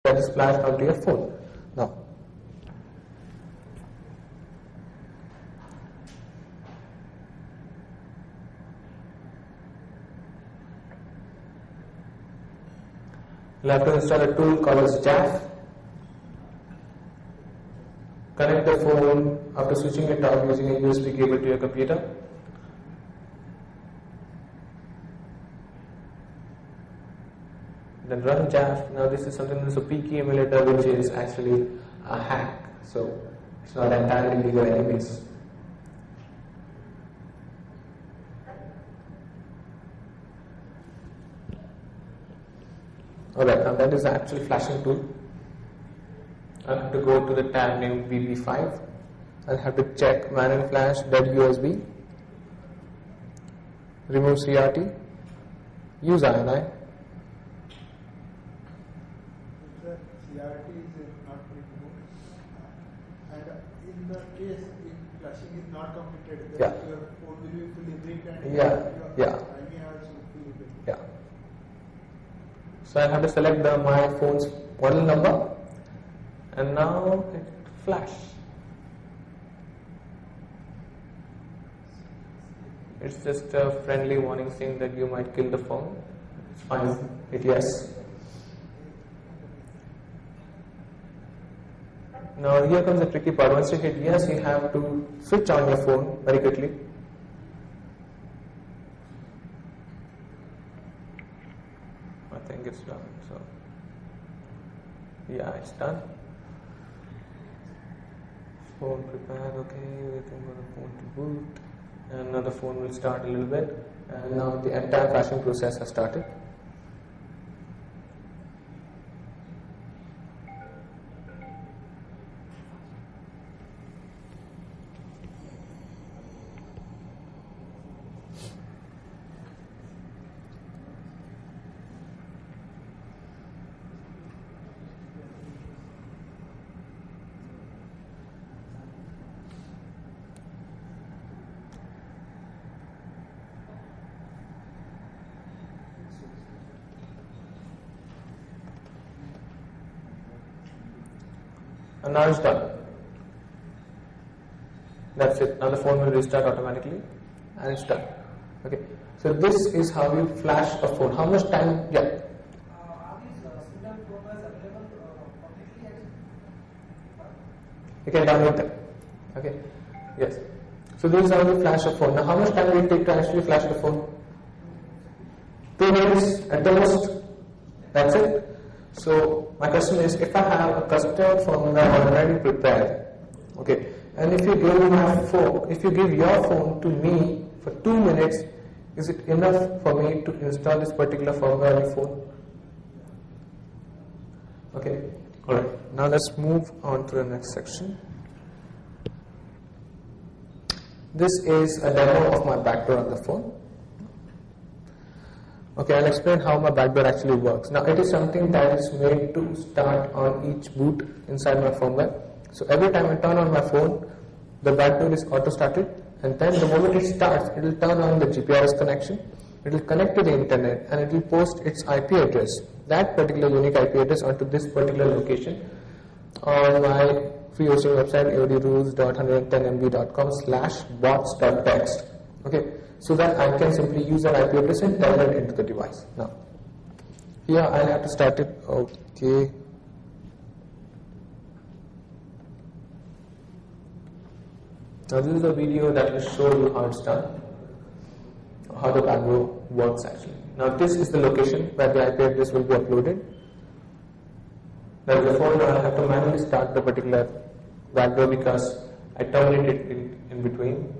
that is flashed onto your phone. Now, you'll have to install a tool called as JAF. Connect the phone after switching it off using a USB cable to your computer. Then run JAF. Now this is something that's a PKey emulator, which is actually a hack, so it's not entirely legal anyways. Alright, now that is the actual flashing tool. I'll have to go to the tab named VB5. I'll have to check man and flash, dead USB, remove CRT, use INI. The CRT is not removed, and in the case if flashing is not completed, then your phone will be fully bricked and your INI also fully bricked. Yeah. So I have to select my phone's model number, and now it flash. It's just a friendly warning saying that you might kill the phone. It's fine. Hit yes. Now here comes the tricky part. Once you hit yes, you have to switch on your phone very quickly. I think it's done. So yeah, it's done. Phone prepared. Okay, waiting for the phone to boot. And now the phone will start a little bit, and now the entire flashing process has started. And now it's done. That's it. Now the phone will restart automatically, and it's done. Okay. So this is how you flash a phone. How much time? Yeah. Are these single programs available publicly? You can download them. Okay. Yes. So this is how you flash a phone. Now, how much time will it take to actually flash the phone? 2 minutes at the most. That's it. So my question is, if I have a custom firmware already prepared, okay, and if you give your phone to me for 2 minutes, is it enough for me to install this particular firmware on your phone? Okay, alright. Now let's move on to the next section. This is a demo of my backdoor on the phone. Okay, I'll explain how my backdoor actually works. Now, it is something that is made to start on each boot inside my firmware. So every time I turn on my phone, the backdoor is auto-started, and then the moment it starts, it will turn on the GPRS connection, it will connect to the internet, and it will post its IP address, that particular unique IP address, onto this particular location on my free hosting website, aodrules.110mb.com/bots.txt. Okay. So that I can simply use that IP address and turn it into the device. Now, here I'll have to start it. Okay. Now this is a video that will show you how it's done, how the backdoor works actually. Now this is the location where the IP address will be uploaded. Now before I'll have to manually start the particular backdoor because I terminated it in between.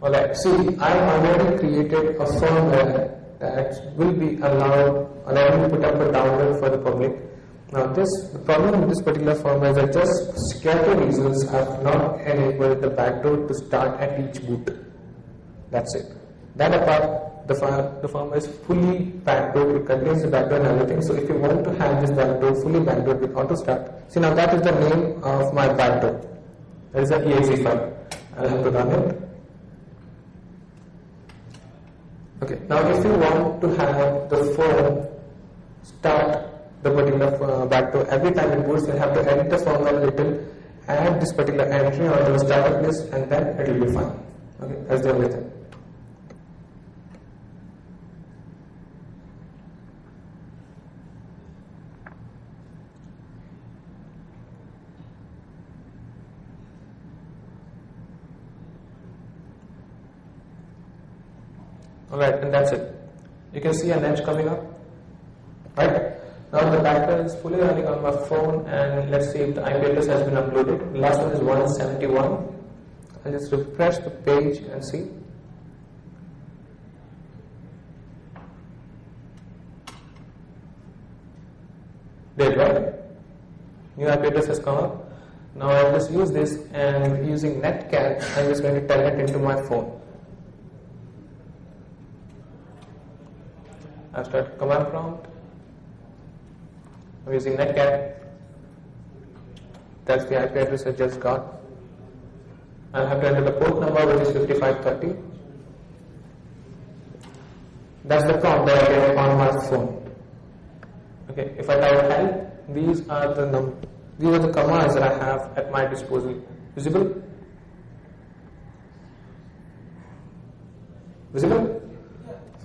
Alright, see, I already created a firmware that will be allowing to put up a download for the public. Now the problem with this particular firmware is that just for security reasons I have not enabled the backdoor to start at each boot. That's it. That apart, the firmware is fully backdoored, it contains the backdoor and everything. So if you want to have this backdoor fully backdoored with auto start, see now that is the name of my backdoor. That is an exe file. I'll have to run it. Okay, now if you want to have the phone start the particular back to every time it boots, we have to edit the firmware a little, add this particular entry onto the startup list, and then it will be fine. Okay, that's the only thing. Alright, and that's it. You can see an edge coming up. Right? Now the background is fully running on my phone, and let's see if the IP address has been uploaded. The last one is 171. I'll just refresh the page and see. There, right? New IP address has come up. Now I'll just use this, and using netcat, I'm just going to tell it into my phone. I'll start command prompt. I'm using netcat. That's the IP address I just got. I'll have to enter the port number, which is 5530. That's the prompt that I get on my phone. Okay, if I type help, these are the commands that I have at my disposal. Visible? Visible?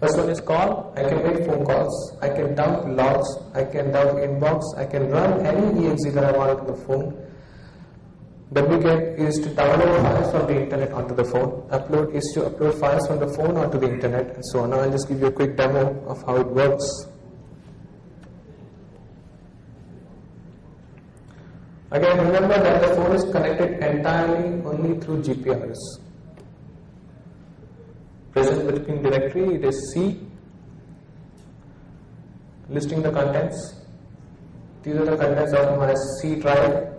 First one is call. I can make phone calls. I can dump logs. I can dump inbox. I can run any exe that I want on the phone. wget is to download files from the internet onto the phone. Upload is to upload files from the phone onto the internet, and so on. Now I'll just give you a quick demo of how it works. Again, remember that the phone is connected entirely only through GPRS. Present working directory, it is C. Listing the contents. These are the contents of my C drive.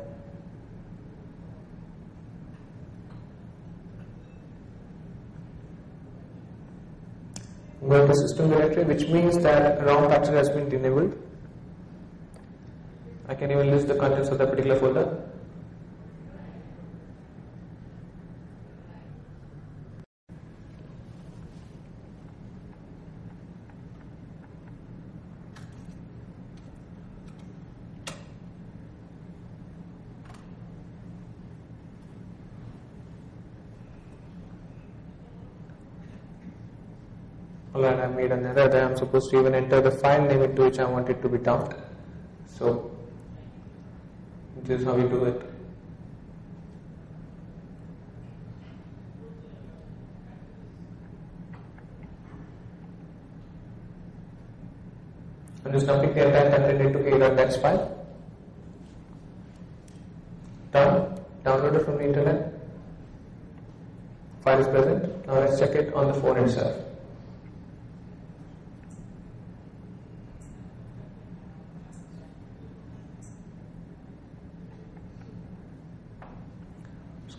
I'm going to system directory, which means that ROM capture has been enabled. I can even list the contents of that particular folder. Alright, I made an error there. I'm supposed to even enter the file name into which I want it to be dumped. So, this is how we do it. I'm just dumping the entire content into a.txt file. Done. Downloaded from the internet. File is present. Now let's check it on the phone itself.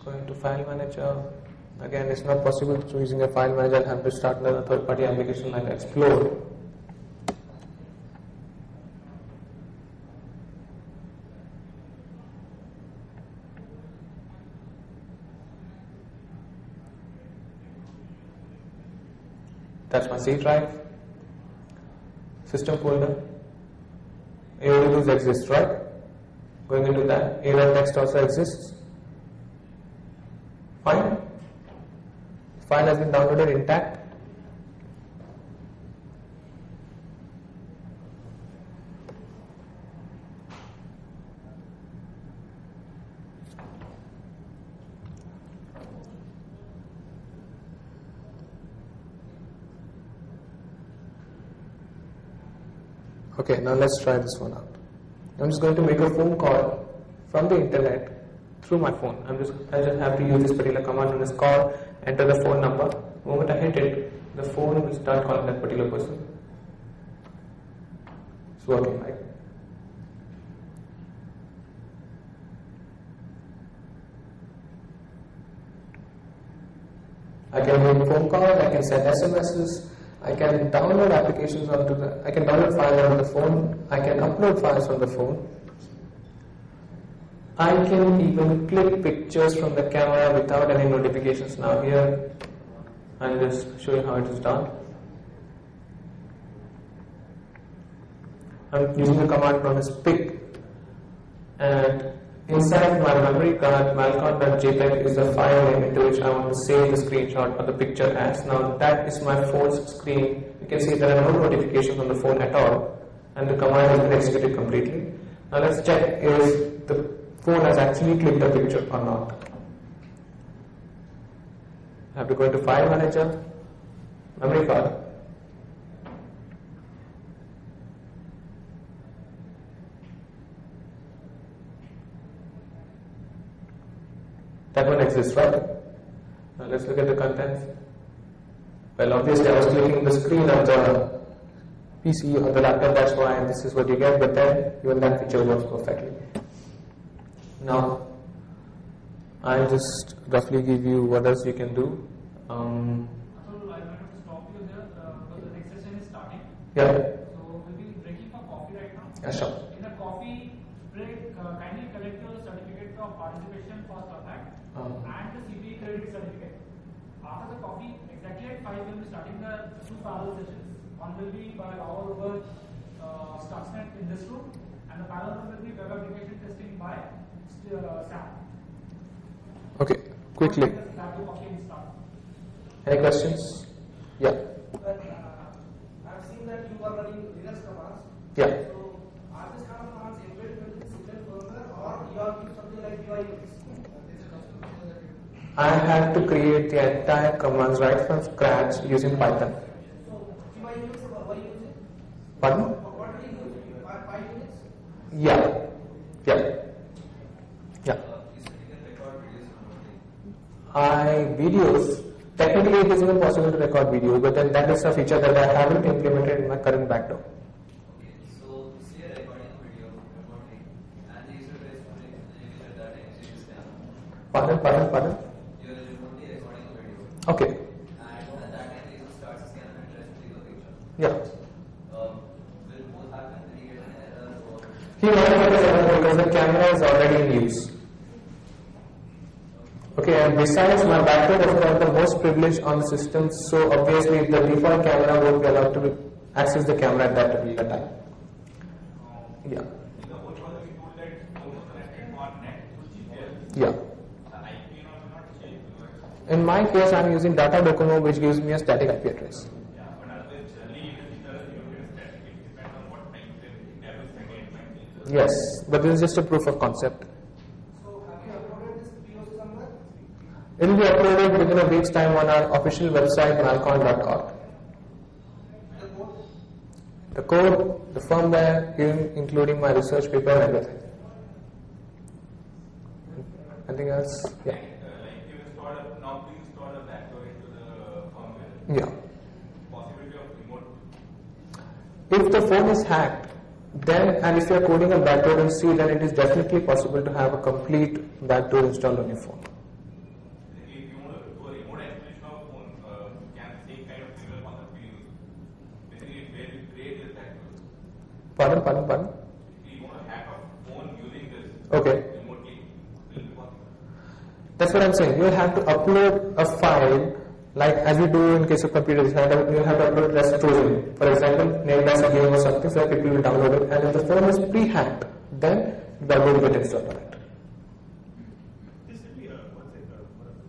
Going to file manager. Again, it's not possible to using a file manager. I have to start another third-party application like Explore. That's my C drive. System folder. AODBs exists, right? Going into that. A.txt also exists. Fine. The file has been downloaded intact. Okay, now let's try this one out. I'm just going to make a phone call from the internet through my phone. I just have to use this particular command on this call, enter the phone number. The moment I hit it, the phone will start calling that particular person. It's working, right? I can make phone calls, I can send SMSs, I can download applications I can download files on the phone, I can upload files on the phone. I can even click pictures from the camera without any notifications. Now here, I'll just show you how it is done. I'm using the command known as pic, and inside my memory card, malcon.jpg is the file name into which I want to save the screenshot or the picture as. Now that is my phone's screen. You can see there are no notifications on the phone at all, and the command has been executed completely. Now let's check if the phone has actually clicked the picture or not. I have to go into File Manager, Memory Card. That one exists, right? Now let's look at the contents. Well, obviously I was clicking the screen of the PC or the laptop, that's why this is what you get, but then even that feature works perfectly. Now, I'll just roughly give you what else you can do. So I wanted to stop you here because the next session is starting. Yeah. So we'll be breaking for coffee right now. Yeah, sure. In the coffee break, kindly collect your certificate of participation for STARPAC and the CPE credit certificate. After the coffee, exactly at 5 we'll be starting the 2 parallel sessions. One will be by our over Stuxnet in this room, and the parallel one will be web application testing by Sam. Okay, quickly. Any questions? Yeah. But I've seen that you are running Linux commands. Yeah. So are these kind of commands embedded in the Cinnamon firmware, or you are using something like UI/UX? I had to create the entire commands right from scratch using Python. So UI/UX, what are you using? Pardon? What are you using? PyUnix? Yeah. Yeah. Yeah. Videos. Technically, it is even possible to record video, but then that is a feature that I haven't implemented in my current backdoor. Okay, so say you're recording a video remotely, and the user is user data exchange scan. Pardon? You're remotely recording a video. Okay. And at that time, the user starts scanning and tries to take a picture. Yeah. Will both happen? Will he get an error? Or He might get an error because the camera is already in use. Okay, and besides, my backdoor is one of the most privileged on the system, so obviously the default camera won't be allowed to access the camera at that particular time. Yeah. Yeah. In my case, I'm using Data Docomo, which gives me a static IP address. Yes, but this is just a proof of concept. So have you uploaded this POC somewhere? It will be uploaded within a week's time on our official website, malcon.org. The code, the firmware, including my research paper and everything. Anything else? Yeah. Like you install now we install a backdoor into the firmware. Yeah. Possibility of remote. If the phone is hacked, then, and if you are coding a backdoor in C, then it is definitely possible to have a complete backdoor installed on your phone. If you want to do a remote installation of phone, can the same kind of similar concept be used? Basically, where you create this backdoor. Pardon? If you want to hack a phone using this Okay. remotely, will it be possible? That's what I'm saying. You have to upload a file, like as we do in case of computers. You have to upload as Trojan, for example, named as a game or something, so that people will download it. And if the phone is pre-hacked, then the upload will get installed on it. This will be one second.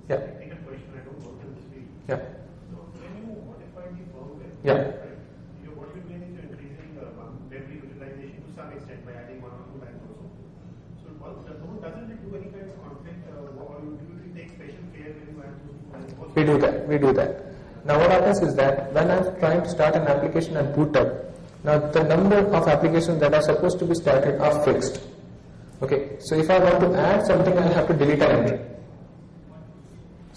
Yeah. Technical question. I don't work in this field. Yeah. So when you modify the firmware, Yeah. right, what you're doing is you're increasing memory utilization to some extent by adding 1 or 2 lines also. So doesn't it do any kind of conflict, or you usually take special care when you add those 2 lines? We do that. Now what happens is that when I'm trying to start an application at boot up, now the number of applications that are supposed to be started are fixed. Okay, so if I want to add something, I'll have to delete an entry.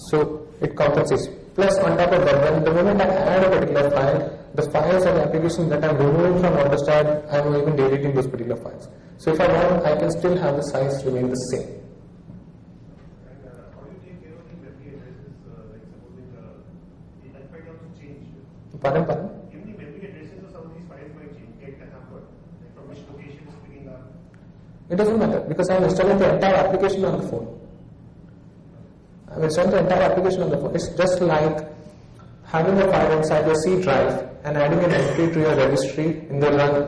So it compensates. Plus on top of that, when the moment I add a particular file, the files and applications that I'm removing from AutoStart, I'm even deleting those particular files. So if I want, I can still have the size remain the same. And how do you take care of the memory addresses, like supposing that might also change? Pardon? Even the memory addresses of some of these files might change, get hampered, like from which location is picking up. It doesn't matter because I'm installing the entire application on the phone. I'm installing the entire application on the phone. It's just like having a file inside your C drive and adding an entry to your registry in the run